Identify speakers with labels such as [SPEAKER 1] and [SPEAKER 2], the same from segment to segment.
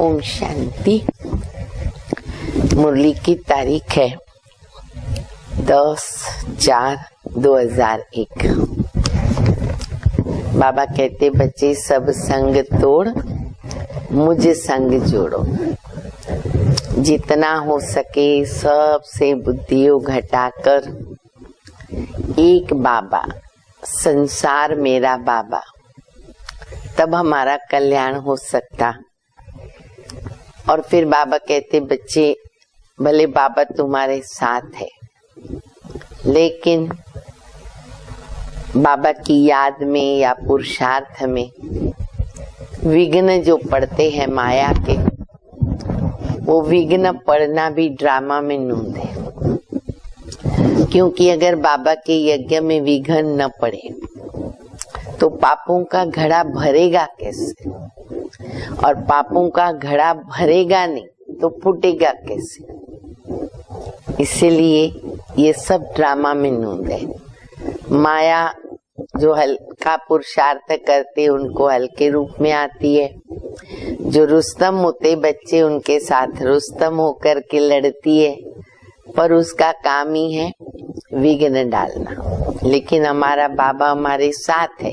[SPEAKER 1] ओम शांति। मुरली की तारीख है 10/4/2001। बाबा कहते बच्चे सब संग तोड़ मुझ संग जोड़ो। जितना हो सके सबसे बुद्धियों घटाकर एक बाबा, संसार मेरा बाबा, तब हमारा कल्याण हो सकता। और फिर बाबा कहते बच्चे भले बाबा तुम्हारे साथ है, लेकिन बाबा की याद में या पुरुषार्थ में विघ्न जो पड़ते हैं माया के, वो विघ्न पड़ना भी ड्रामा में नूंद है। क्योंकि अगर बाबा के यज्ञ में विघ्न न पड़े तो पापों का घड़ा भरेगा कैसे, और पापों का घड़ा भरेगा नहीं तो फूटेगा कैसे। इसीलिए ये सब ड्रामा में नूंद है। माया जो हल्का पुरुषार्थ करते उनको हल्के रूप में आती है, जो रुस्तम होते बच्चे उनके साथ रुस्तम होकर के लड़ती है, पर उसका काम ही है विघ्न डालना। लेकिन हमारा बाबा हमारे साथ है,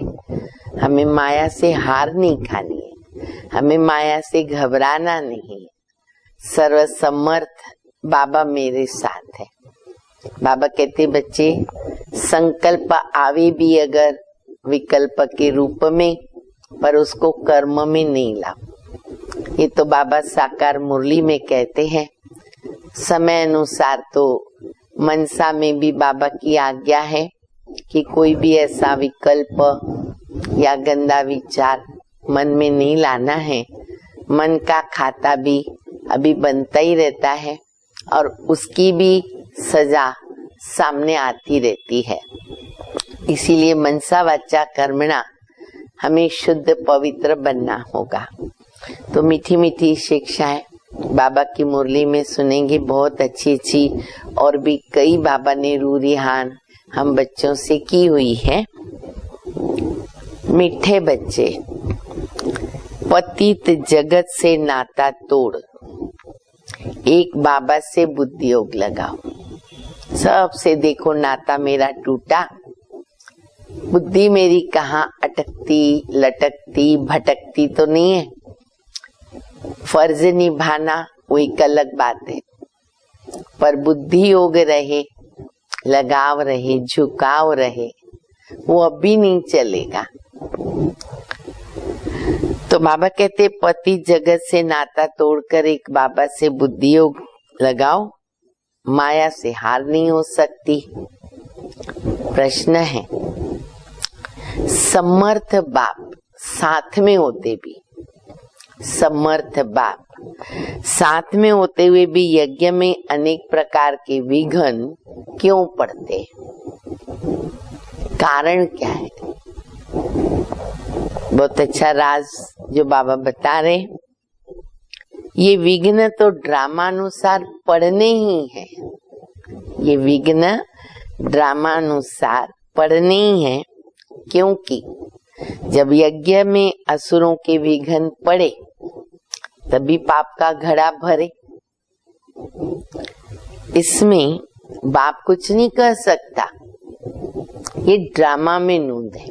[SPEAKER 1] हमें माया से हार नहीं खानी है, हमें माया से घबराना नहीं है। सर्वसमर्थ बाबा मेरे साथ है। बाबा कहते बच्चे संकल्प आवे भी अगर विकल्प के रूप में, पर उसको कर्म में नहीं लाओ। ये तो बाबा साकार मुरली में कहते हैं। समय अनुसार तो मनसा में भी बाबा की आज्ञा है कि कोई भी ऐसा विकल्प या गंदा विचार मन में नहीं लाना है। मन का खाता भी अभी बनता ही रहता है और उसकी भी सजा सामने आती रहती है। इसीलिए मनसा वाचा कर्मणा हमें शुद्ध पवित्र बनना होगा। तो मीठी मीठी शिक्षाएं बाबा की मुरली में सुनेंगे, बहुत अच्छी अच्छी, और भी कई बाबा ने रूरिहान हम बच्चों से की हुई है। मीठे बच्चे, पतित जगत से नाता तोड़, एक बाबा से बुद्धि योग लगाओ। सबसे देखो नाता मेरा टूटा, बुद्धि मेरी कहाँ अटकती लटकती भटकती तो नहीं है। फर्ज निभाना वो एक अलग बात है, पर बुद्धि योग रहे, लगाव रहे, झुकाव रहे, वो अभी नहीं चलेगा। तो बाबा कहते पति जगत से नाता तोड़कर एक बाबा से बुद्धि योग लगाओ, माया से हार नहीं हो सकती। प्रश्न है, समर्थ बाप साथ में होते भी, समर्थ बाप साथ में होते हुए भी यज्ञ में अनेक प्रकार के विघ्न क्यों पड़ते? कारण क्या है? बहुत अच्छा राज जो बाबा बता रहे। ये विघ्न तो ड्रामानुसार पढ़ने ही है, ये विघ्न ड्रामानुसार पढ़ने ही है। क्योंकि जब यज्ञ में असुरों के विघ्न पड़े तभी पाप का घड़ा भरे। इसमें बाप कुछ नहीं कर सकता, ये ड्रामा में नूंद है।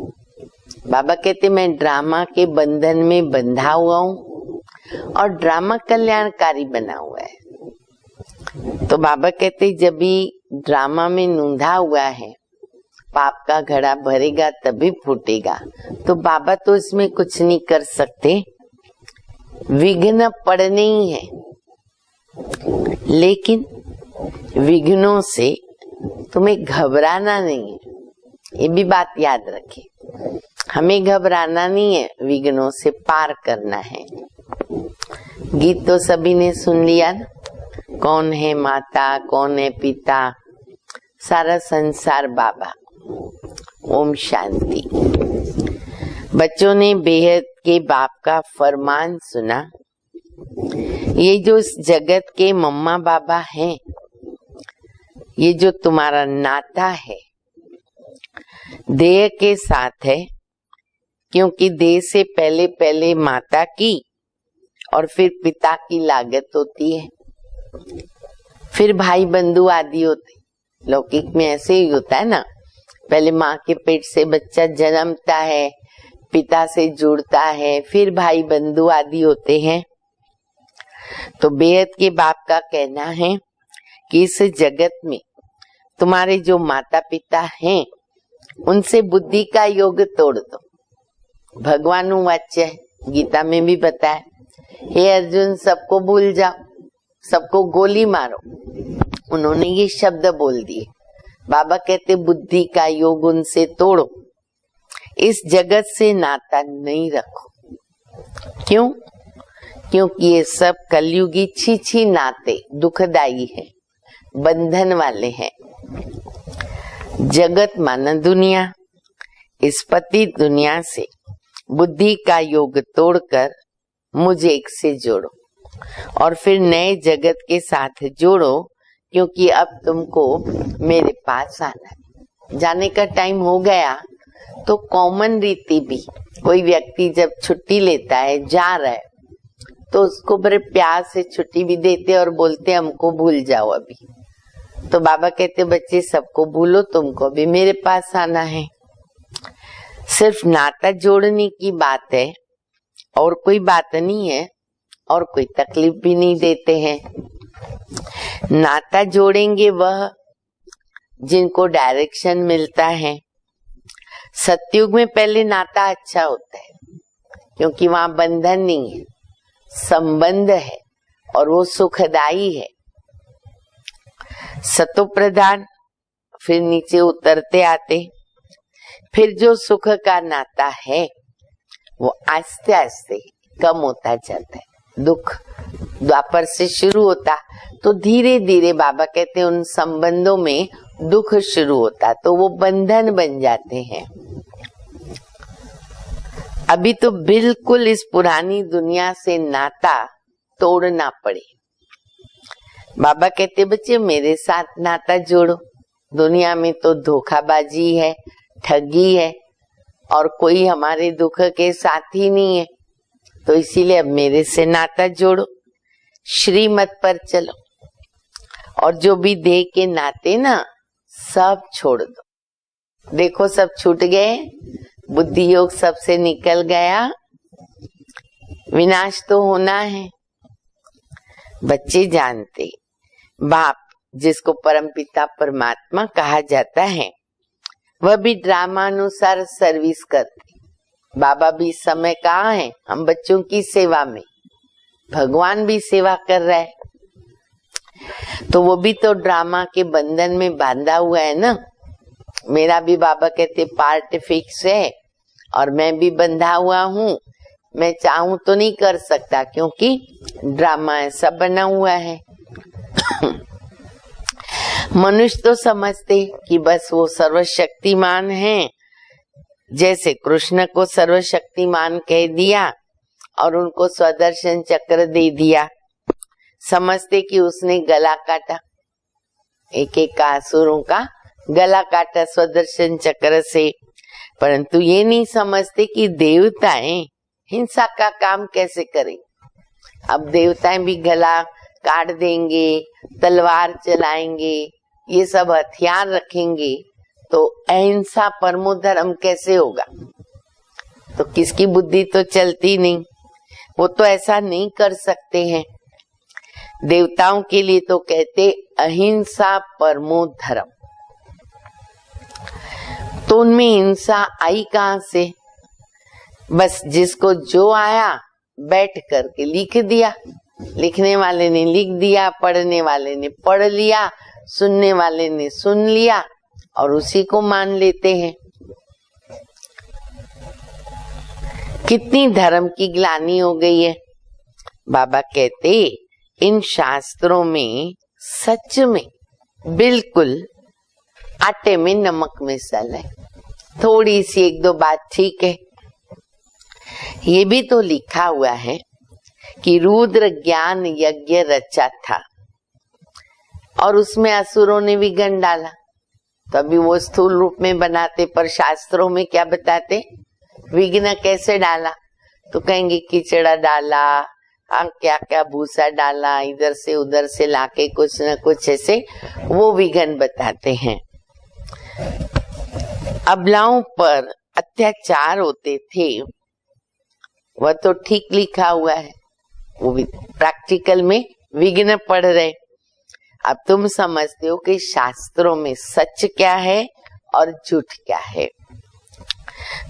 [SPEAKER 1] बाबा कहते मैं ड्रामा के बंधन में बंधा हुआ हूँ और ड्रामा कल्याणकारी बना हुआ है। तो बाबा कहते जब भी ड्रामा में नूंधा हुआ है, पाप का घड़ा भरेगा तभी फूटेगा। तो बाबा तो इसमें कुछ नहीं कर सकते, विघ्न पड़ने ही है। लेकिन विघ्नों से तुम्हें घबराना नहीं है, ये भी बात याद रखे। हमें घबराना नहीं है, विघ्नों से पार करना है। गीत तो सभी ने सुन लिया ना, कौन है माता कौन है पिता, सारा संसार बाबा। ओम शांति। बच्चों ने बेहद के बाप का फरमान सुना। ये जो इस जगत के मम्मा बाबा हैं, ये जो तुम्हारा नाता है देह के साथ है, क्योंकि देह से पहले पहले माता की और फिर पिता की लागत होती है, फिर भाई बंधु आदि होते। लौकिक में ऐसे ही होता है ना, पहले माँ के पेट से बच्चा जन्मता है, पिता से जुड़ता है, फिर भाई बंधु आदि होते हैं। तो बेहद के बाप का कहना है कि इस जगत में तुम्हारे जो माता पिता हैं उनसे बुद्धि का योग तोड़ दो। भगवान वाच्य है, गीता में भी बताया, हे अर्जुन सबको भूल जाओ, सबको गोली मारो। उन्होंने ये शब्द बोल दिए। बाबा कहते बुद्धि का योग उनसे तोड़ो, इस जगत से नाता नहीं रखो। क्यों? क्योंकि ये सब कलयुगी छी नाते दुखदाई है, बंधन वाले हैं। जगत माना दुनिया, इस पति दुनिया से बुद्धि का योग तोड़कर मुझे एक से जोड़ो और फिर नए जगत के साथ जोड़ो, क्योंकि अब तुमको मेरे पास आना है। जाने का टाइम हो गया तो कॉमन रीति भी, कोई व्यक्ति जब छुट्टी लेता है, जा रहा है, तो उसको बड़े प्यार से छुट्टी भी देते और बोलते हमको भूल जाओ अभी। तो बाबा कहते बच्चे सबको भूलो, तुमको भी मेरे पास आना है। सिर्फ नाता जोड़ने की बात है और कोई बात नहीं है, और कोई तकलीफ भी नहीं देते हैं। नाता जोड़ेंगे वह जिनको डायरेक्शन मिलता है। सतयुग में पहले नाता अच्छा होता है, क्योंकि वहां बंधन नहीं है, संबंध है और वो सुखदायी है। सतो प्रधान, फिर नीचे उतरते आते, फिर जो सुख का नाता है वो आस्ते आस्ते कम होता जाता है। दुख द्वापर से शुरू होता तो धीरे धीरे बाबा कहते हैं उन संबंधों में दुख शुरू होता, तो वो बंधन बन जाते हैं। अभी तो बिल्कुल इस पुरानी दुनिया से नाता तोड़ना पड़े। बाबा कहते बच्चे मेरे साथ नाता जोड़ो, दुनिया में तो धोखाबाजी है, ठगी है और कोई हमारे दुख के साथी नहीं है, तो इसीलिए अब मेरे से नाता जोड़ो, श्रीमत पर चलो और जो भी देह के नाते ना सब छोड़ दो। देखो सब छूट गए, बुद्धि योग सबसे निकल गया, विनाश तो होना है। बच्चे जानते बाप जिसको परमपिता परमात्मा कहा जाता है वह भी ड्रामानुसार सर्विस करते। बाबा भी समय कहाँ है, हम बच्चों की सेवा में, भगवान भी सेवा कर रहा है, तो वो भी तो ड्रामा के बंधन में बांधा हुआ है ना। मेरा भी बाबा कहते पार्ट फिक्स है और मैं भी बंधा हुआ हूँ, मैं चाहूं तो नहीं कर सकता क्योंकि ड्रामा ऐसा बना हुआ है। मनुष्य तो समझते कि बस वो सर्वशक्तिमान हैं, जैसे कृष्ण को सर्वशक्तिमान कह दिया और उनको स्वदर्शन चक्र दे दिया, समझते कि उसने गला काटा, एक एक असुरों का गला काटा स्वदर्शन चक्र से, परंतु ये नहीं समझते कि देवताएं हिंसा का काम कैसे करें। अब देवताएं भी गला काट देंगे, तलवार चलाएंगे, ये सब हथियार रखेंगे, तो अहिंसा परमो धर्म कैसे होगा। तो किसकी बुद्धि तो चलती नहीं, वो तो ऐसा नहीं कर सकते हैं। देवताओं के लिए तो कहते अहिंसा परमो धर्म, तो उनमें हिंसा आई कहां से। बस जिसको जो आया बैठ करके लिख दिया, लिखने वाले ने लिख दिया, पढ़ने वाले ने पढ़ लिया, सुनने वाले ने सुन लिया और उसी को मान लेते हैं। कितनी धर्म की ग्लानि हो गई है। बाबा कहते इन शास्त्रों में सच में बिल्कुल आटे में नमक मिसल है, थोड़ी सी एक दो बात ठीक है। ये भी तो लिखा हुआ है कि रुद्र ज्ञान यज्ञ रचा था और उसमें असुरों ने विघ्न डाला, तभी वो स्थूल रूप में बनाते, पर शास्त्रों में क्या बताते, विघ्न कैसे डाला, तो कहेंगे कीचड़ा डाला, क्या क्या भूसा डाला, इधर से उधर से लाके कुछ न कुछ ऐसे वो विघ्न बताते हैं। अबलाओं पर अत्याचार होते थे, वह तो ठीक लिखा हुआ है, वो भी प्रैक्टिकल में विघ्न पड़ रहे। अब तुम समझते हो कि शास्त्रों में सच क्या है और झूठ क्या है।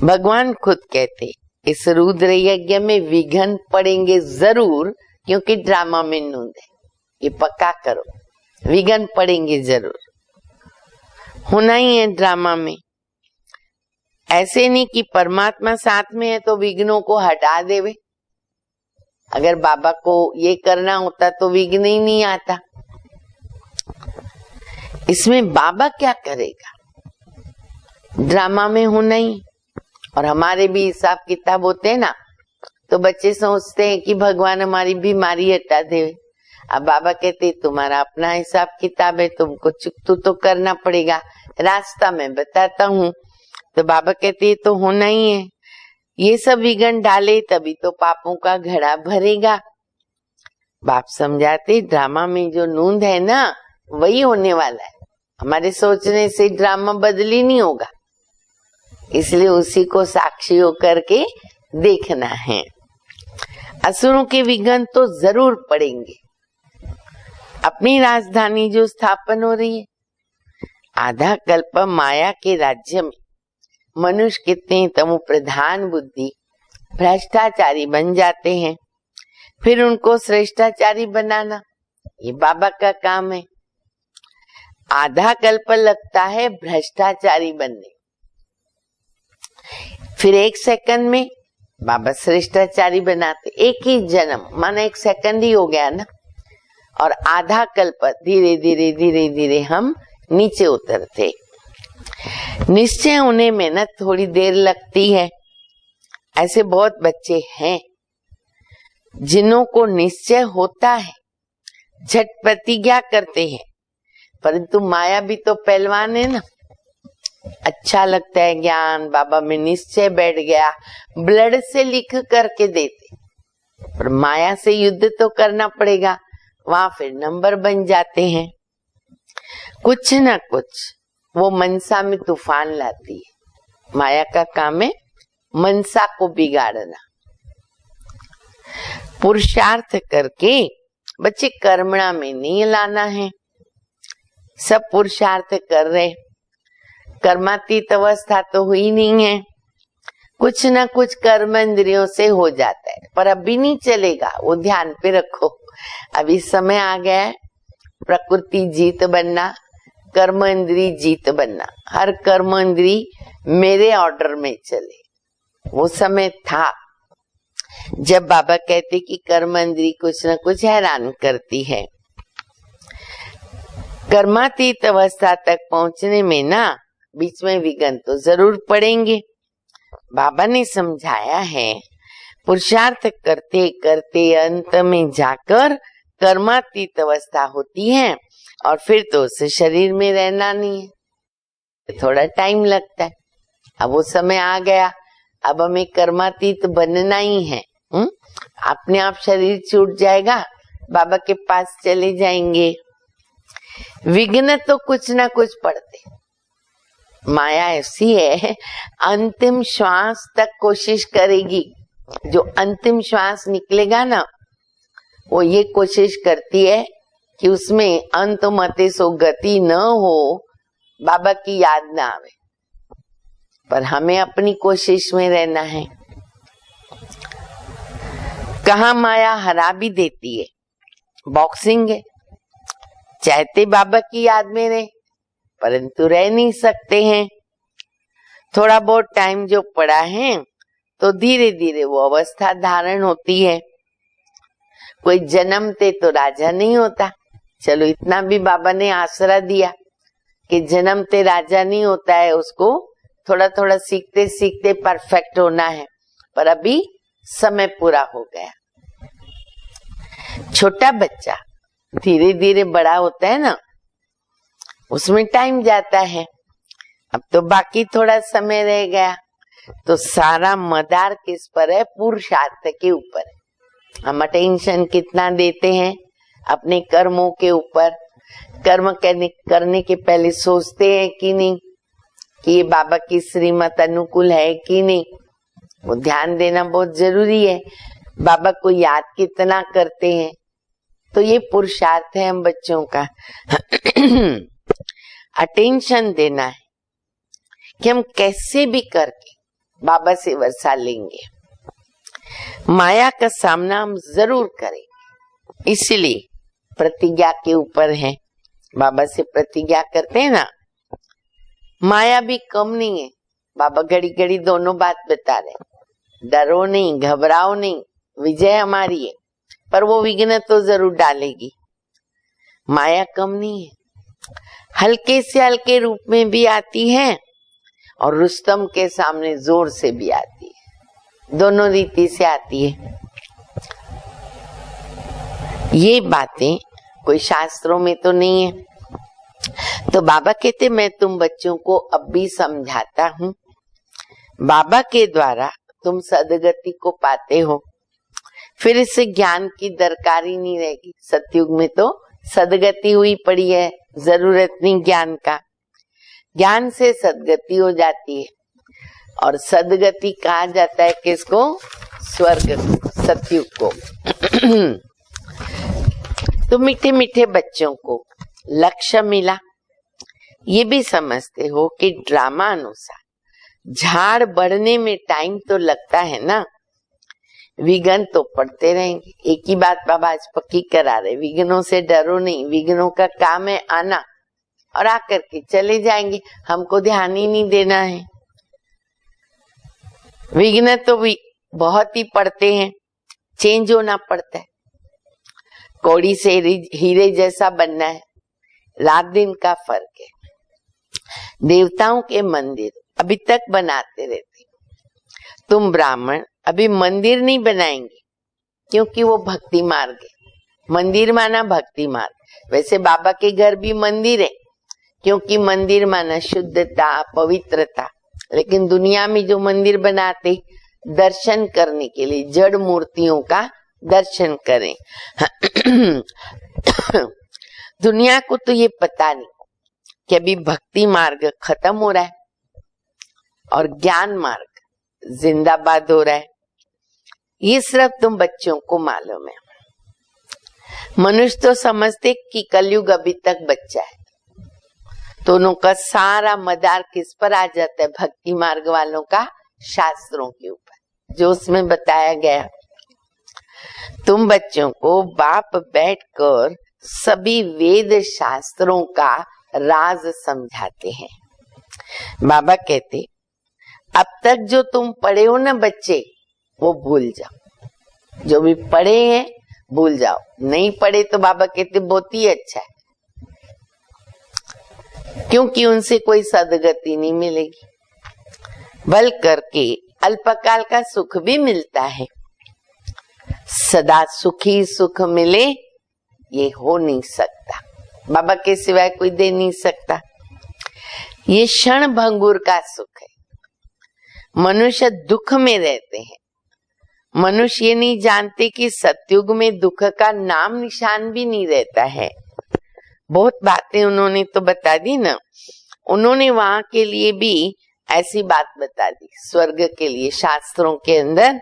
[SPEAKER 1] भगवान खुद कहते इस रुद्र यज्ञ में विघ्न पड़ेंगे जरूर, क्योंकि ड्रामा में नूंद है, ये पक्का करो, विघ्न पड़ेंगे जरूर, होना ही है ड्रामा में। ऐसे नहीं कि परमात्मा साथ में है तो विघ्नों को हटा देवे। अगर बाबा को ये करना होता तो विघ्न ही नहीं आता। इसमें बाबा क्या करेगा, ड्रामा में होना ही। और हमारे भी हिसाब किताब होते हैं ना, तो बच्चे सोचते हैं कि भगवान हमारी बीमारी हटा देवे। अब बाबा कहते तुम्हारा अपना हिसाब किताब है, तुमको चुकतू तो करना पड़ेगा, रास्ता मैं बताता हूँ। तो बाबा कहते तो होना ही है, ये सब विघ्न डाले तभी तो पापों का घड़ा भरेगा। बाप समझाते ड्रामा में जो नूंद है ना वही होने वाला है, हमारे सोचने से ड्रामा बदली नहीं होगा, इसलिए उसी को साक्षी होकर के देखना है। असुरों के विघ्न तो जरूर पड़ेंगे। अपनी राजधानी जो स्थापन हो रही है, आधा कल्प माया के राज्य में मनुष्य कितने तमो प्रधान बुद्धि भ्रष्टाचारी बन जाते हैं, फिर उनको श्रेष्ठाचारी बनाना ये बाबा का काम है। आधा कल्प लगता है भ्रष्टाचारी बनने, फिर 1 सेकंड में बाबा श्रेष्ठाचारी बनाते। एक ही जन्म माना 1 सेकंड ही हो गया ना, और आधा कल्प धीरे धीरे धीरे धीरे हम नीचे उतरते। निश्चय होने में ना थोड़ी देर लगती है। ऐसे बहुत बच्चे हैं जिन्हों को निश्चय होता है, झट प्रतिज्ञा करते हैं, परंतु माया भी तो पहलवान है ना। अच्छा लगता है ज्ञान, बाबा में निश्चय बैठ गया, ब्लड से लिख करके देते, पर माया से युद्ध तो करना पड़ेगा, वहां फिर नंबर बन जाते हैं। कुछ ना कुछ वो मनसा में तूफान लाती है। माया का काम है मनसा को बिगाड़ना। पुरुषार्थ करके बच्चे कर्मणा में नहीं लाना है। सब पुरुषार्थ कर रहे, कर्मातीत अवस्था तो हुई नहीं है। कुछ ना कुछ कर्म इंद्रियों से हो जाता है, पर अभी नहीं चलेगा, वो ध्यान पे रखो। अभी समय आ गया है प्रकृति जीत बनना, कर्म इंद्री जीत बनना। हर कर्म इंद्री मेरे ऑर्डर में चले। वो समय था जब बाबा कहते कि कर्म इंद्री कुछ न कुछ हैरान करती है। कर्मातीत अवस्था तक पहुंचने में ना बीच में विघ्न तो जरूर पड़ेंगे। बाबा ने समझाया है पुरुषार्थ करते करते अंत में जाकर कर्मातीत अवस्था होती है, और फिर तो उस शरीर में रहना नहीं है, थोड़ा टाइम लगता है। अब वो समय आ गया, अब हमें कर्मातीत बनना ही है। अपने आप शरीर छूट जाएगा, बाबा के पास चले जाएंगे। विघ्न तो कुछ ना कुछ पड़ते। माया ऐसी है, अंतिम श्वास तक कोशिश करेगी। जो अंतिम श्वास निकलेगा ना, वो ये कोशिश करती है कि उसमें अंत मते सो गति न हो, बाबा की याद ना आवे। पर हमें अपनी कोशिश में रहना है। कहाँ माया हरा भी देती है, बॉक्सिंग है। चाहते बाबा की याद में रहे, परंतु रह नहीं सकते हैं। थोड़ा बहुत टाइम जो पड़ा है, तो धीरे धीरे वो अवस्था धारण होती है। कोई जन्मते तो राजा नहीं होता। चलो इतना भी बाबा ने आसरा दिया कि जन्मते राजा नहीं होता है, उसको थोड़ा थोड़ा सीखते सीखते परफेक्ट होना है। पर अभी समय पूरा हो गया। छोटा बच्चा धीरे धीरे बड़ा होता है ना, उसमें टाइम जाता है। अब तो बाकी थोड़ा समय रह गया, तो सारा मदार किस पर है? पुरुषार्थ के ऊपर है। हम अटेंशन कितना देते हैं अपने कर्मों के ऊपर। कर्म करने के पहले सोचते हैं कि नहीं कि ये बाबा की श्रीमत अनुकूल है कि नहीं। वो ध्यान देना बहुत जरूरी है। बाबा को याद कितना करते हैं, तो ये पुरुषार्थ है हम बच्चों का। अटेंशन देना है कि हम कैसे भी करके बाबा से वर्षा लेंगे। माया का सामना हम जरूर करेंगे, इसलिए प्रतिज्ञा के ऊपर है। बाबा से प्रतिज्ञा करते हैं ना, माया भी कम नहीं है। बाबा घड़ी घड़ी दोनों बात बता रहे, डरो नहीं, घबराओ नहीं, विजय हमारी है। पर वो विघ्न तो जरूर डालेगी। माया कम नहीं है, हल्के से हल्के रूप में भी आती है और रुस्तम के सामने जोर से भी आती है। दोनों रीति से आती है। ये बातें कोई शास्त्रों में तो नहीं है। तो बाबा कहते मैं तुम बच्चों को अब भी समझाता हूँ। बाबा के द्वारा तुम सदगति को पाते हो, फिर इससे ज्ञान की दरकारी नहीं रहेगी। सतयुग में तो सदगति हुई पड़ी है, जरूरत नहीं ज्ञान का। ज्ञान से सदगति हो जाती है, और सदगति कहा जाता है किसको? स्वर्ग, सतयुग को। तो मीठे मीठे बच्चों को लक्ष्य मिला। ये भी समझते हो कि ड्रामा अनुसार झाड़ बढ़ने में टाइम तो लगता है ना, विघ्न तो पड़ते रहेंगे। एक ही बात बाबा आज पक्की करा रहे, विघ्नों से डरो नहीं। विघ्नों का काम है आना, और आकर के चले जाएंगे। हमको ध्यान ही नहीं देना है। विघ्न तो भी बहुत ही पढ़ते हैं, चेंज होना पड़ता है। कौड़ी से हीरे जैसा बनना है, रात दिन का फर्क है। देवताओं के मंदिर अभी तक बनाते रहते, तुम ब्राह्मण अभी मंदिर नहीं बनाएंगे, क्योंकि वो भक्ति मार्ग है। मंदिर माना भक्ति मार्ग। वैसे बाबा के घर भी मंदिर है, क्योंकि मंदिर माना शुद्धता, पवित्रता। लेकिन दुनिया में जो मंदिर बनाते दर्शन करने के लिए, जड़ मूर्तियों का दर्शन करें। दुनिया को तो ये पता नहीं कि अभी भक्ति मार्ग खत्म हो रहा है और ज्ञान मार्ग जिंदाबाद हो रहा है। ये सिर्फ तुम बच्चों को मालूम है। मनुष्य तो समझते कि कलयुग अभी तक बच्चा है, तो उनका सारा मदार किस पर आ जाता है? भक्ति मार्ग वालों का शास्त्रों के ऊपर, जो उसमें बताया गया। तुम बच्चों को बाप बैठकर सभी वेद शास्त्रों का राज समझाते हैं। बाबा कहते अब तक जो तुम पढ़े हो ना बच्चे, वो भूल जाओ। जो भी पढ़े हैं भूल जाओ, नहीं पढ़े तो बाबा कहते बहुत ही अच्छा है, क्योंकि उनसे कोई सदगति नहीं मिलेगी। बल करके अल्पकाल का सुख भी मिलता है, सदा सुखी सुख मिले ये हो नहीं सकता, बाबा के सिवाय कोई दे नहीं सकता। ये क्षण भंगुर का सुख है। मनुष्य दुख में रहते हैं। मनुष्य ये नहीं जानते कि सतयुग में दुख का नाम निशान भी नहीं रहता है। बहुत बातें उन्होंने तो बता दी ना। उन्होंने वहां के लिए भी ऐसी बात बता दी, स्वर्ग के लिए शास्त्रों के अंदर।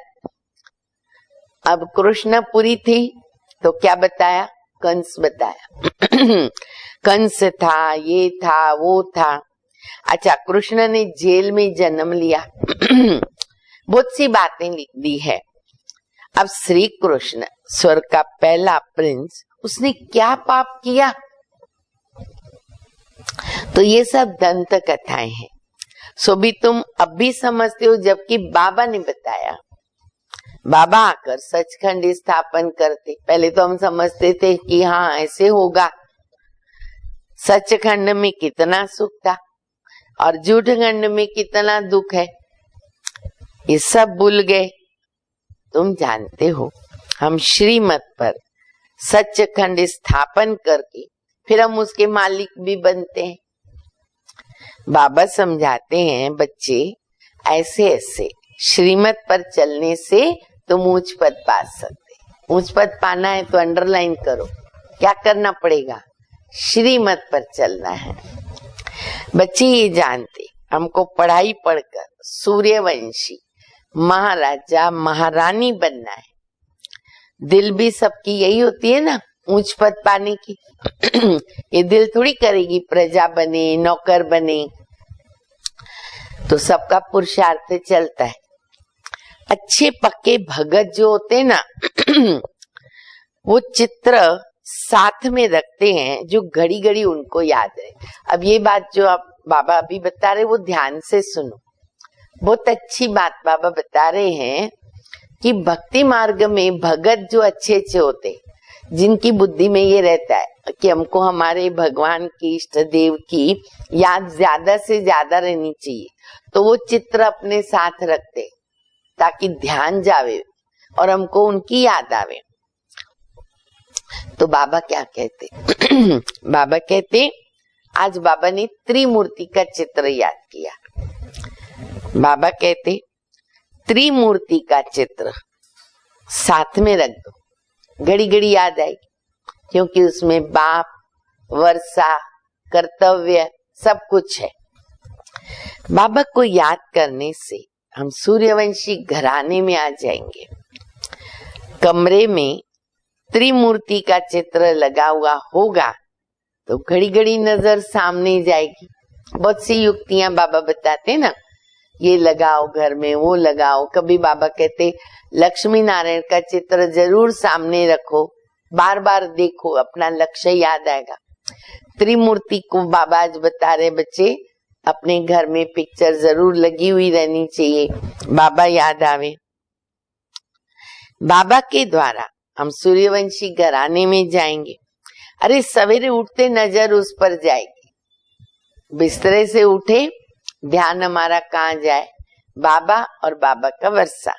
[SPEAKER 1] अब कृष्णपुरी थी तो क्या बताया? कंस बताया। कंस था, ये था, वो था। अच्छा, कृष्ण ने जेल में जन्म लिया। बहुत सी बातें लिख दी है। अब श्री कृष्ण स्वर्ग का पहला प्रिंस, उसने क्या पाप किया? तो ये सब दंत कथाएं हैं। सो भी तुम अब भी समझते हो, जबकि बाबा ने बताया। बाबा आकर सचखंड स्थापन करते। पहले तो हम समझते थे कि हाँ ऐसे होगा। सचखंड में कितना सुख था और झूठखंड में कितना दुख है, ये सब भूल गए। तुम जानते हो, हम श्रीमत पर सचखंड स्थापन करके फिर हम उसके मालिक भी बनते हैं। बाबा समझाते हैं, बच्चे ऐसे ऐसे श्रीमत पर चलने से तुम ऊंच पद पा सकते। ऊंच पद पाना है तो अंडरलाइन करो, क्या करना पड़ेगा? श्रीमत पर चलना है। बच्चे ये जानते, हमको पढ़ाई पढ़कर सूर्यवंशी महाराजा महारानी बनना है। दिल भी सबकी यही होती है ना, ऊंच पद पाने की। ये दिल थोड़ी करेगी प्रजा बने, नौकर बने। तो सबका पुरुषार्थ चलता है। अच्छे पक्के भगत जो होते हैं ना, वो चित्र साथ में रखते हैं जो घड़ी घड़ी उनको याद है। अब ये बात जो आप बाबा अभी बता रहे, वो ध्यान से सुनो। बहुत अच्छी बात बाबा बता रहे हैं कि भक्ति मार्ग में भगत जो अच्छे अच्छे होते, जिनकी बुद्धि में ये रहता है कि हमको हमारे भगवान की, इष्ट देव की याद ज्यादा से ज्यादा रहनी चाहिए, तो वो चित्र अपने साथ रखते ताकि ध्यान जावे और हमको उनकी याद आवे। तो बाबा क्या कहते? बाबा कहते, आज बाबा ने त्रिमूर्ति का चित्र याद किया। बाबा कहते, त्रिमूर्ति का चित्र साथ में रख दो, घड़ी घड़ी याद आएगी, क्योंकि उसमें बाप, वर्षा, कर्तव्य सब कुछ है। बाबा को याद करने से हम सूर्यवंशी घराने में आ जाएंगे। कमरे में त्रिमूर्ति का चित्र लगा हुआ होगा तो घड़ी घड़ी नजर सामने जाएगी। बहुत सी युक्तियां बाबा बताते ना, ये लगाओ घर में, वो लगाओ। कभी बाबा कहते लक्ष्मी नारायण का चित्र जरूर सामने रखो, बार बार देखो, अपना लक्ष्य याद आएगा। त्रिमूर्ति को बाबा आज बता रहे, बच्चे अपने घर में पिक्चर जरूर लगी हुई रहनी चाहिए, बाबा याद आवे। बाबा के द्वारा हम सूर्यवंशी घराने में जाएंगे। अरे सवेरे उठते नजर उस पर जाएगी, बिस्तरे से उठे ध्यान हमारा कहाँ जाए, बाबा और बाबा का वर्षा।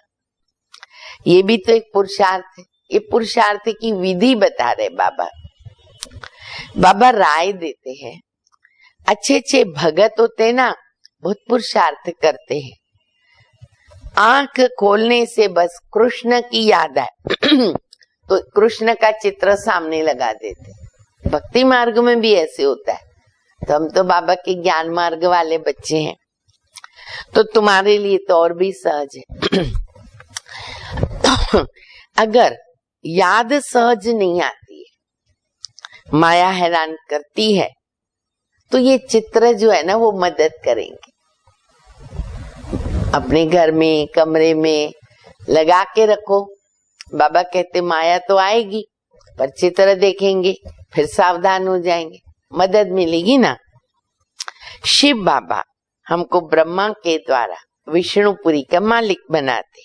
[SPEAKER 1] ये भी तो एक पुरुषार्थ है। ये पुरुषार्थ की विधि बता रहे बाबा। बाबा राय देते हैं। अच्छे अच्छे भगत होते ना, बहुत पुरुषार्थ करते हैं। आंख खोलने से बस कृष्ण की याद आए तो कृष्ण का चित्र सामने लगा देते। भक्ति मार्ग में भी ऐसे होता है। तो हम तो बाबा के ज्ञान मार्ग वाले बच्चे हैं, तो तुम्हारे लिए तो और भी सहज है। अगर याद सहज नहीं आती है, माया हैरान करती है, तो ये चित्र जो है ना वो मदद करेंगे। अपने घर में कमरे में लगा के रखो। बाबा कहते माया तो आएगी, पर चित्र देखेंगे फिर सावधान हो जाएंगे, मदद मिलेगी ना। शिव बाबा हमको ब्रह्मा के द्वारा विष्णुपुरी का मालिक बनाते,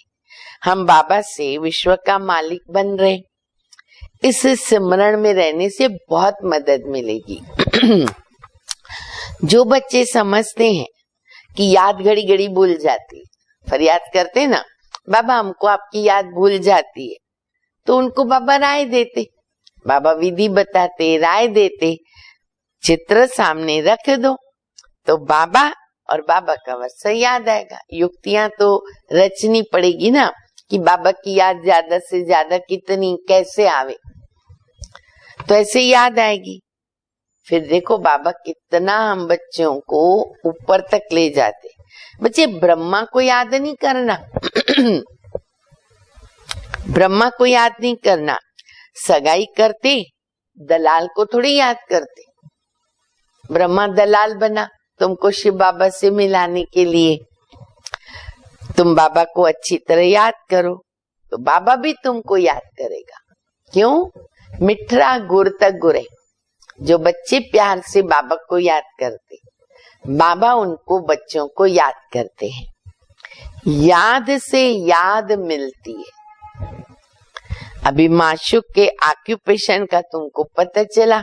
[SPEAKER 1] हम बाबा से विश्व का मालिक बन रहे। इस सिमरण में रहने से बहुत मदद मिलेगी। जो बच्चे समझते हैं कि याद घड़ी घड़ी भूल जाती, फरियाद करते ना बाबा हमको आपकी याद भूल जाती है, तो उनको बाबा राय देते, बाबा विधि बताते, राय देते। चित्र सामने रख दो तो बाबा और बाबा का वर्षा याद आएगा। युक्तियां तो रचनी पड़ेगी ना कि बाबा की याद ज्यादा से ज्यादा कितनी कैसे आवे, तो ऐसे याद आएगी। फिर देखो बाबा कितना हम बच्चों को ऊपर तक ले जाते। बच्चे ब्रह्मा को याद नहीं करना ब्रह्मा को याद नहीं करना, सगाई करते दलाल को थोड़ी याद करते। ब्रह्मा दलाल बना तुमको शिव बाबा से मिलाने के लिए। तुम बाबा को अच्छी तरह याद करो तो बाबा भी तुमको याद करेगा। क्यों? मिठरा गुर तक गुरे। जो बच्चे प्यार से बाबा को याद करते, बाबा उनको बच्चों को याद करते हैं। याद से याद मिलती है। अभी माशूक के ऑक्यूपेशन का तुमको पता चला।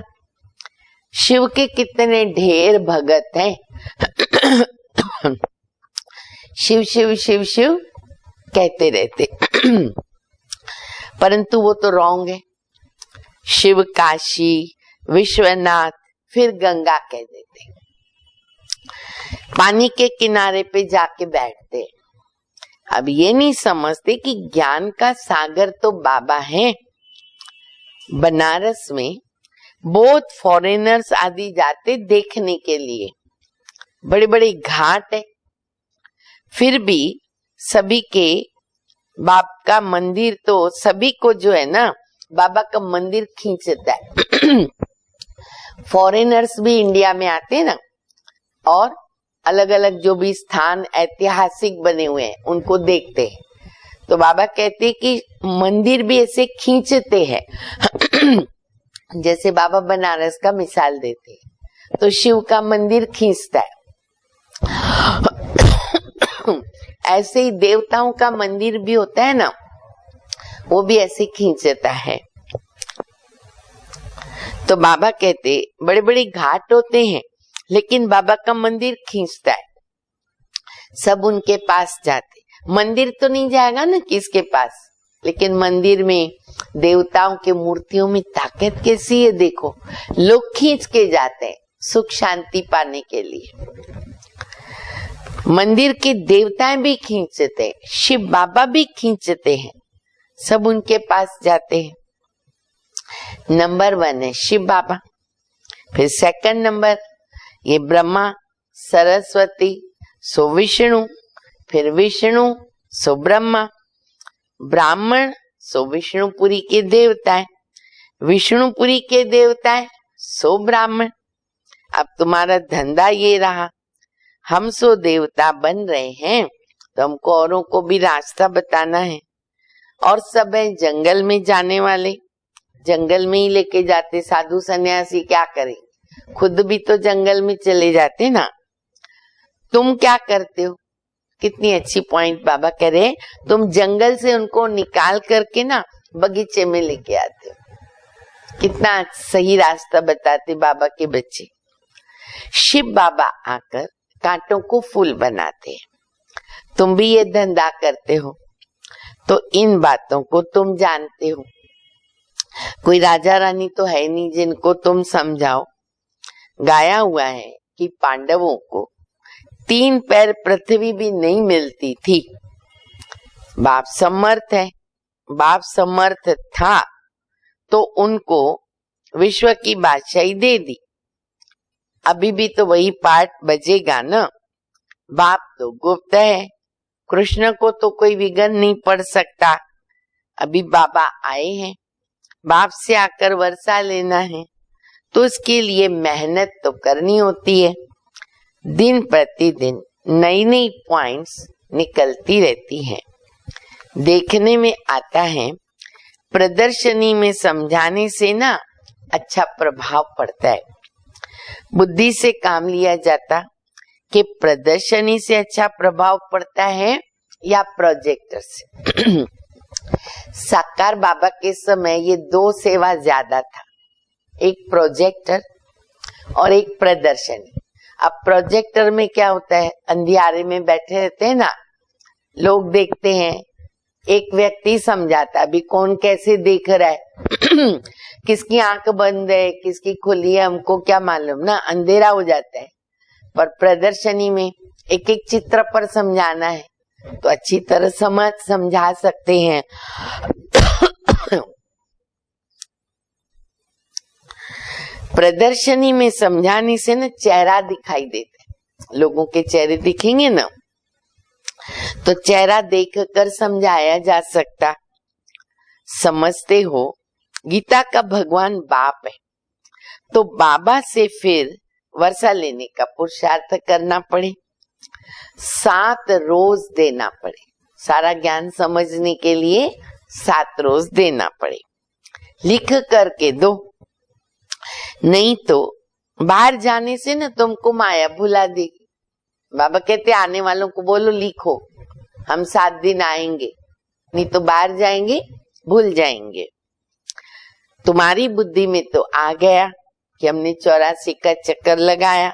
[SPEAKER 1] शिव के कितने ढेर भगत हैं। शिव शिव शिव शिव कहते रहते परंतु वो तो रॉन्ग है। शिव काशी, विश्वनाथ, फिर गंगा कह देते। पानी के किनारे पे जाके बैठते। अब ये नहीं समझते कि ज्ञान का सागर तो बाबा है। बनारस में बहुत फॉरेनर्स आदि जाते देखने के लिए, बड़े बड़े घाट है, फिर भी सभी के बाप का मंदिर तो सभी को जो है ना बाबा का मंदिर खींचता है। फॉरेनर्स भी इंडिया में आते हैं ना, और अलग अलग जो भी स्थान ऐतिहासिक बने हुए हैं उनको देखते हैं, तो बाबा कहते हैं कि मंदिर भी ऐसे खींचते हैं। जैसे बाबा बनारस का मिसाल देते हैं, तो शिव का मंदिर खींचता है। ऐसे ही देवताओं का मंदिर भी होता है ना, वो भी ऐसे खींचता है। तो बाबा कहते बड़े बड़े घाट होते हैं, लेकिन बाबा का मंदिर खींचता है। सब उनके पास जाते। मंदिर तो नहीं जाएगा ना किसके पास, लेकिन मंदिर में देवताओं के मूर्तियों में ताकत कैसी है देखो। लोग खींच के जाते हैं सुख शांति पाने के लिए। मंदिर के देवताएं भी खींचते हैं, शिव बाबा भी खींचते हैं, सब उनके पास जाते हैं। नंबर 1 है शिव बाबा। फिर सेकंड नंबर ये ब्रह्मा, सरस्वती, सो विष्णु, फिर विष्णु सो ब्रह्मा, ब्राह्मण सो विष्णुपुरी के देवता है, विष्णुपुरी के देवता है सो ब्राह्मण। अब तुम्हारा धंधा ये रहा, हम सो देवता बन रहे हैं तो हमको औरों को भी रास्ता बताना है। और सब है जंगल में जाने वाले, जंगल में ही लेके जाते। साधु सन्यासी क्या करेंगे, खुद भी तो जंगल में चले जाते ना। तुम क्या करते हो, कितनी अच्छी पॉइंट बाबा कह रहे हैं, तुम जंगल से उनको निकाल करके ना बगीचे में लेके आते हो। कितना सही रास्ता बताते बाबा के बच्चे। शिव बाबा आकर कांटों को फूल बनाते हैं। तुम भी ये धंधा करते हो तो इन बातों को तुम जानते हो। कोई राजा रानी तो है नहीं जिनको तुम समझाओ। गाया हुआ है कि पांडवों को 3 पैर पृथ्वी भी नहीं मिलती थी। बाप समर्थ है, बाप समर्थ था तो उनको विश्व की बादशाही दे दी। अभी भी तो वही पाठ बजेगा ना। बाप तो गुप्त है, कृष्ण को तो कोई विघ्न नहीं पड़ सकता। अभी बाबा आए हैं, बाप से आकर वर्षा लेना है तो उसके लिए मेहनत तो करनी होती है। दिन प्रतिदिन नई नई पॉइंट्स निकलती रहती हैं। देखने में आता है प्रदर्शनी में समझाने से ना अच्छा प्रभाव पड़ता है। बुद्धि से काम लिया जाता कि प्रदर्शनी से अच्छा प्रभाव पड़ता है या प्रोजेक्टर से। साकार बाबा के समय ये 2 सेवा ज्यादा था, एक प्रोजेक्टर और एक प्रदर्शनी। अब प्रोजेक्टर में क्या होता है, अंधियारे में बैठे रहते हैं ना, लोग देखते हैं, एक व्यक्ति समझाता अभी कौन कैसे देख रहा है किसकी आंख बंद है किसकी खुली है हमको क्या मालूम ना, अंधेरा हो जाता है। पर प्रदर्शनी में एक एक चित्र पर समझाना है तो अच्छी तरह समझा सकते हैं। प्रदर्शनी में समझाने से ना चेहरा दिखाई देता है, लोगों के चेहरे दिखेंगे ना तो चेहरा देखकर समझाया जा सकता। समझते हो गीता का भगवान बाप है तो बाबा से फिर वर्षा लेने का पुरुषार्थ करना पड़े, 7 रोज देना पड़े। सारा ज्ञान समझने के लिए 7 रोज देना पड़े। लिख करके दो, नहीं तो बाहर जाने से ना तुमको माया भुला देगी। बाबा कहते आने वालों को बोलो लिखो, हम 7 दिन आएंगे, नहीं तो बाहर जाएंगे भूल जाएंगे। तुम्हारी बुद्धि में तो आ गया कि हमने 84 का चक्कर लगाया,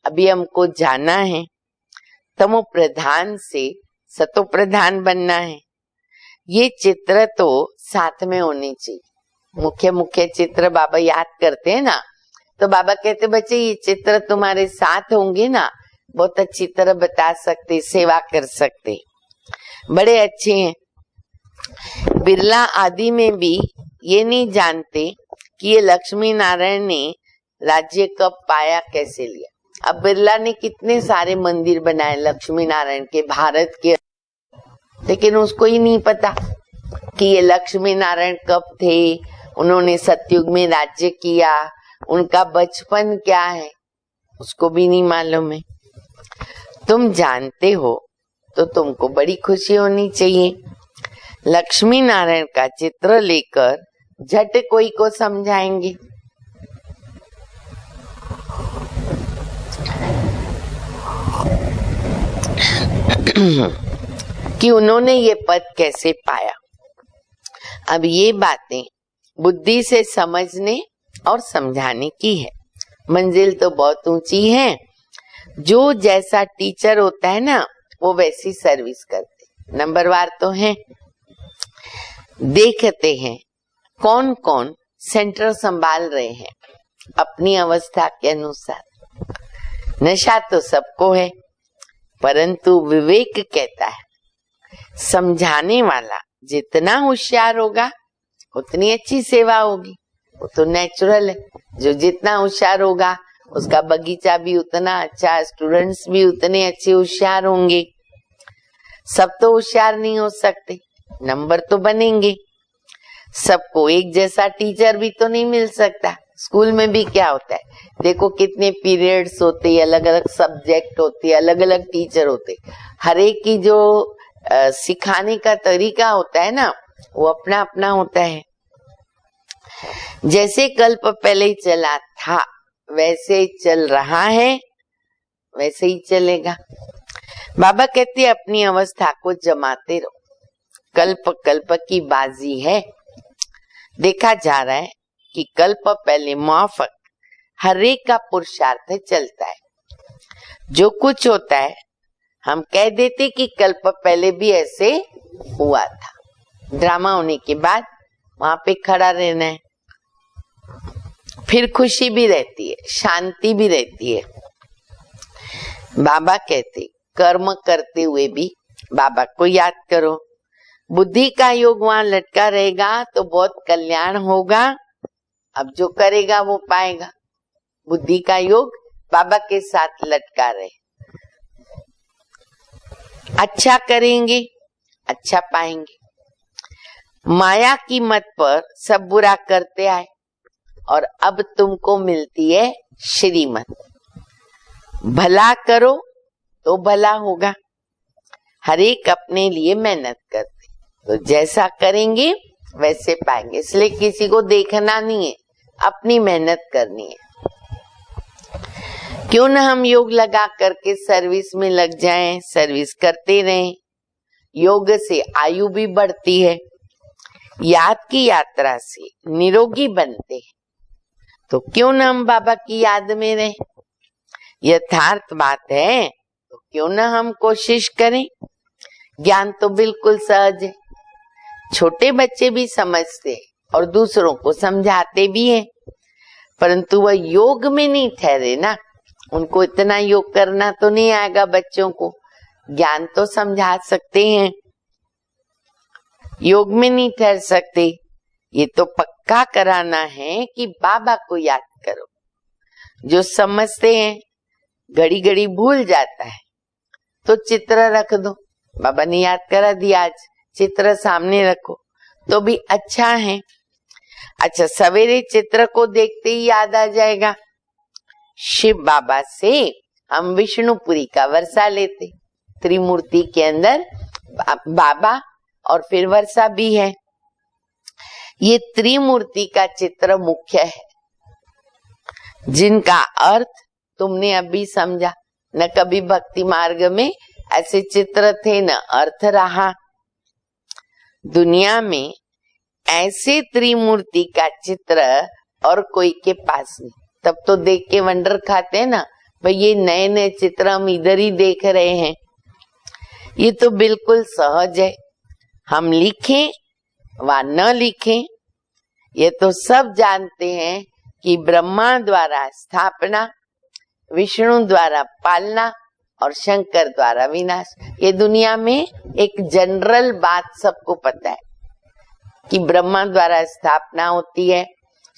[SPEAKER 1] अभी हमको जाना है, तमो प्रधान से सतो प्रधान बनना है। ये चित्र तो साथ में होने चाहिए। मुख्य मुख्य चित्र बाबा याद करते हैं ना, तो बाबा कहते बच्चे ये चित्र तुम्हारे साथ होंगे ना, बहुत अच्छी तरह बता सकते, सेवा कर सकते, बड़े अच्छे हैं। बिरला आदि में भी ये नहीं जानते कि ये लक्ष्मी नारायण ने राज्य कब पाया, कैसे लिया। अब बिरला ने कितने सारे मंदिर बनाए लक्ष्मी नारायण के भारत के, लेकिन उसको ही नहीं पता कि ये लक्ष्मी नारायण कब थे, उन्होंने सतयुग में राज्य किया, उनका बचपन क्या है उसको भी नहीं मालूम है। तुम जानते हो तो तुमको बड़ी खुशी होनी चाहिए। लक्ष्मी नारायण का चित्र लेकर झट कोई को समझाएंगे। कि उन्होंने ये पद कैसे पाया। अब ये बातें बुद्धि से समझने और समझाने की है। मंजिल तो बहुत ऊंची है, जो जैसा टीचर होता है ना वो वैसी सर्विस करते। नंबरवार तो है, देखते हैं कौन कौन सेंटर संभाल रहे हैं अपनी अवस्था के अनुसार। नशा तो सबको है, परंतु विवेक कहता है समझाने वाला जितना होशियार होगा उतनी अच्छी सेवा होगी। वो तो नेचुरल है, जो जितना होशियार होगा उसका बगीचा भी उतना अच्छा, स्टूडेंट्स भी उतने अच्छे होशियार होंगे। सब तो होशियार नहीं हो सकते, नंबर तो बनेंगे। सबको एक जैसा टीचर भी तो नहीं मिल सकता। स्कूल में भी क्या होता है, देखो कितने पीरियड्स होते, अलग अलग सब्जेक्ट होते, अलग अलग टीचर होते। हर एक की जो सिखाने का तरीका होता है ना वो अपना अपना होता है। जैसे कल्प पहले चला था वैसे चल रहा है, वैसे ही चलेगा। बाबा कहते अपनी अवस्था को जमाते रहो, कल्प कल्प की बाजी है। देखा जा रहा है कि कल्प पहले मुआफक हर एक का पुरुषार्थ चलता है। जो कुछ होता है हम कह देते कि कल्प पहले भी ऐसे हुआ था। ड्रामा होने के बाद वहां पे खड़ा रहना है, फिर खुशी भी रहती है, शांति भी रहती है। बाबा कहते कर्म करते हुए भी बाबा को याद करो। बुद्धि का योग वहां लटका रहेगा तो बहुत कल्याण होगा। अब जो करेगा वो पाएगा। बुद्धि का योग बाबा के साथ लटका रहे, अच्छा करेंगे अच्छा पाएंगे। माया की मत पर सब बुरा करते आए और अब तुमको मिलती है श्रीमत। भला करो तो भला होगा। हर एक अपने लिए मेहनत करते, तो जैसा करेंगे वैसे पाएंगे। इसलिए किसी को देखना नहीं है, अपनी मेहनत करनी है। क्यों न हम योग लगा करके सर्विस में लग जाएं, सर्विस करते रहें। योग से आयु भी बढ़ती है, याद की यात्रा से निरोगी बनते हैं। तो क्यों न हम बाबा की याद में रहें। यथार्थ बात है तो क्यों न हम कोशिश करें। ज्ञान तो बिल्कुल सहज है, छोटे बच्चे भी समझते हैं और दूसरों को समझाते भी हैं, परंतु वह योग में नहीं ठहरे ना। उनको इतना योग करना तो नहीं आएगा बच्चों को। ज्ञान तो समझा सकते हैं, योग में नहीं ठहर सकते। ये तो पक्का कराना है कि बाबा को याद करो। जो समझते हैं घड़ी घड़ी भूल जाता है तो चित्र रख दो। बाबा ने याद करा दिया, आज चित्र सामने रखो तो भी अच्छा है। अच्छा, सवेरे चित्र को देखते ही याद आ जाएगा। शिव बाबा से हम विष्णुपुरी का वर्षा लेते, त्रिमूर्ति के अंदर बाबा और फिर वर्षा भी है। ये त्रिमूर्ति का चित्र मुख्य है, जिनका अर्थ तुमने अभी समझा। न कभी भक्ति मार्ग में ऐसे चित्र थे न अर्थ रहा। दुनिया में ऐसे त्रिमूर्ति का चित्र और कोई के पास नहीं। तब तो देख के वंडर खाते हैं ना, भाई ये नए नए चित्र हम इधर ही देख रहे हैं। ये तो बिल्कुल सहज है, हम लिखें व न लिखें, ये तो सब जानते हैं कि ब्रह्मा द्वारा स्थापना, विष्णु द्वारा पालना और शंकर द्वारा विनाश। ये दुनिया में एक जनरल बात सबको पता है कि ब्रह्मा द्वारा स्थापना होती है,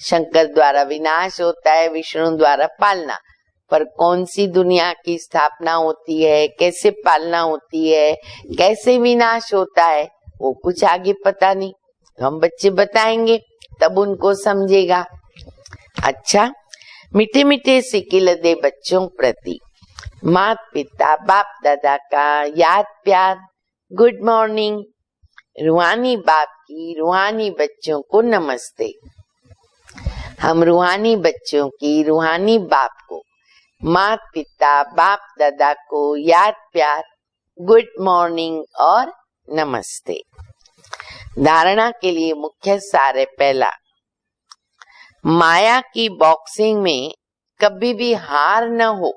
[SPEAKER 1] शंकर द्वारा विनाश होता है, विष्णु द्वारा पालना। पर कौन सी दुनिया की स्थापना होती है, कैसे पालना होती है, कैसे विनाश होता है, वो कुछ आगे पता नहीं। तो हम बच्चे बताएंगे तब उनको समझेगा। अच्छा, मीठे मीठे सिकिल दे बच्चों प्रति माता पिता बाप दादा का याद प्यार। Good morning. रूहानी बाप की रूहानी बच्चों को नमस्ते। हम रूहानी बच्चों की रूहानी बाप को, माता पिता बाप दादा को याद प्यार, गुड मॉर्निंग और नमस्ते। धारणा के लिए मुख्य सार है पहला, माया की बॉक्सिंग में कभी भी हार न हो,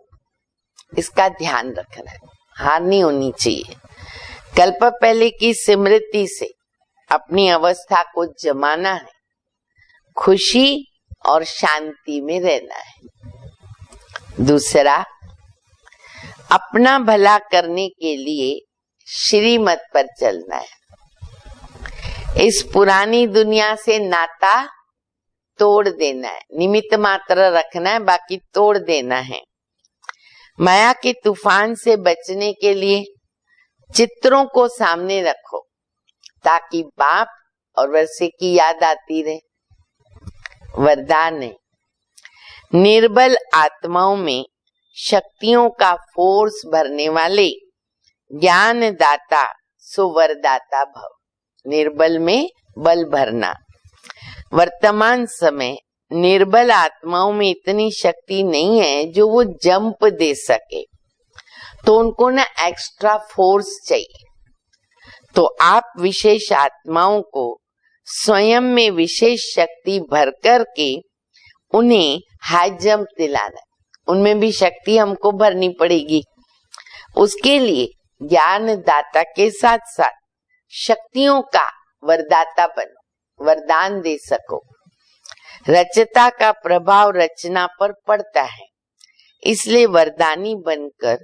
[SPEAKER 1] इसका ध्यान रखना है। हार नहीं होनी चाहिए। कल्प पहले की स्मृति से अपनी अवस्था को जमाना है, खुशी और शांति में रहना है। दूसरा, अपना भला करने के लिए श्रीमत पर चलना है। इस पुरानी दुनिया से नाता तोड़ देना है, निमित्त मात्र रखना है, बाकी तोड़ देना है। माया के तूफान से बचने के लिए चित्रों को सामने रखो ताकि बाप और वर्षे की याद आती रहे। वरदान है, निर्बल आत्माओं में शक्तियों का फोर्स भरने वाले ज्ञान दाता सुवरदाता भव। निर्बल में बल भरना। वर्तमान समय निर्बल आत्माओं में इतनी शक्ति नहीं है जो वो जंप दे सके, तो उनको ना एक्स्ट्रा फोर्स चाहिए। तो आप विशेष आत्माओं को स्वयं में विशेष शक्ति भर कर के उन्हें हाई जंप दिलाना, उनमें भी शक्ति हमको भरनी पड़ेगी। उसके लिए ज्ञान दाता के साथ साथ शक्तियों का वरदाता बनो, वरदान दे सको। रचता का प्रभाव रचना पर पड़ता है, इसलिए वरदानी बनकर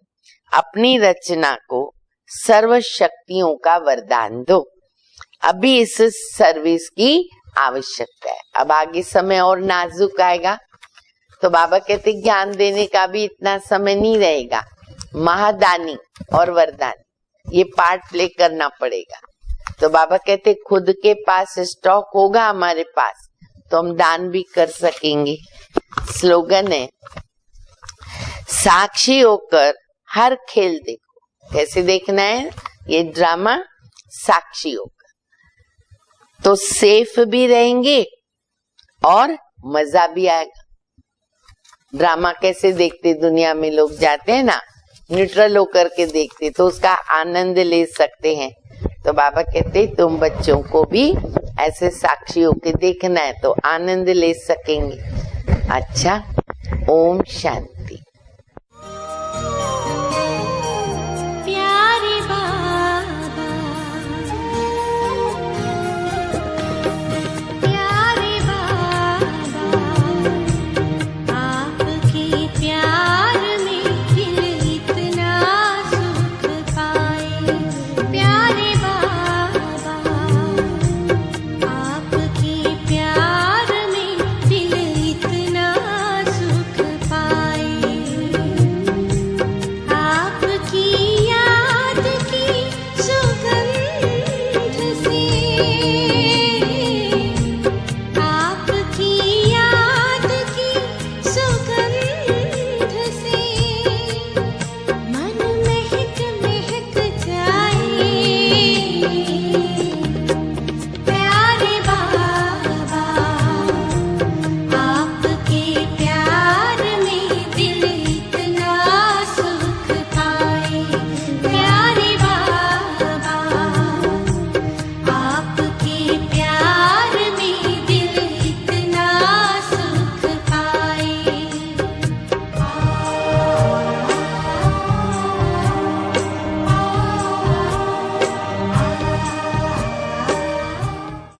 [SPEAKER 1] अपनी रचना को सर्व शक्तियों का वरदान दो। अभी इस सर्विस की आवश्यकता है। अब आगे समय और नाजुक आएगा, तो बाबा कहते ज्ञान देने का भी इतना समय नहीं रहेगा। महादानी और वरदानी ये पार्ट प्ले करना पड़ेगा। तो बाबा कहते खुद के पास स्टॉक होगा हमारे पास तो हम दान भी कर सकेंगे। स्लोगन है, साक्षी होकर हर खेल देखो। कैसे देखना है ये ड्रामा? साक्षी होकर, तो सेफ भी रहेंगे और मजा भी आएगा। ड्रामा कैसे देखते दुनिया में लोग जाते हैं ना, न्यूट्रल होकर के देखते, तो उसका आनंद ले सकते हैं। तो बाबा कहते तुम बच्चों को भी ऐसे साक्षी होकर देखना है तो आनंद ले सकेंगे। अच्छा, ओम शांति।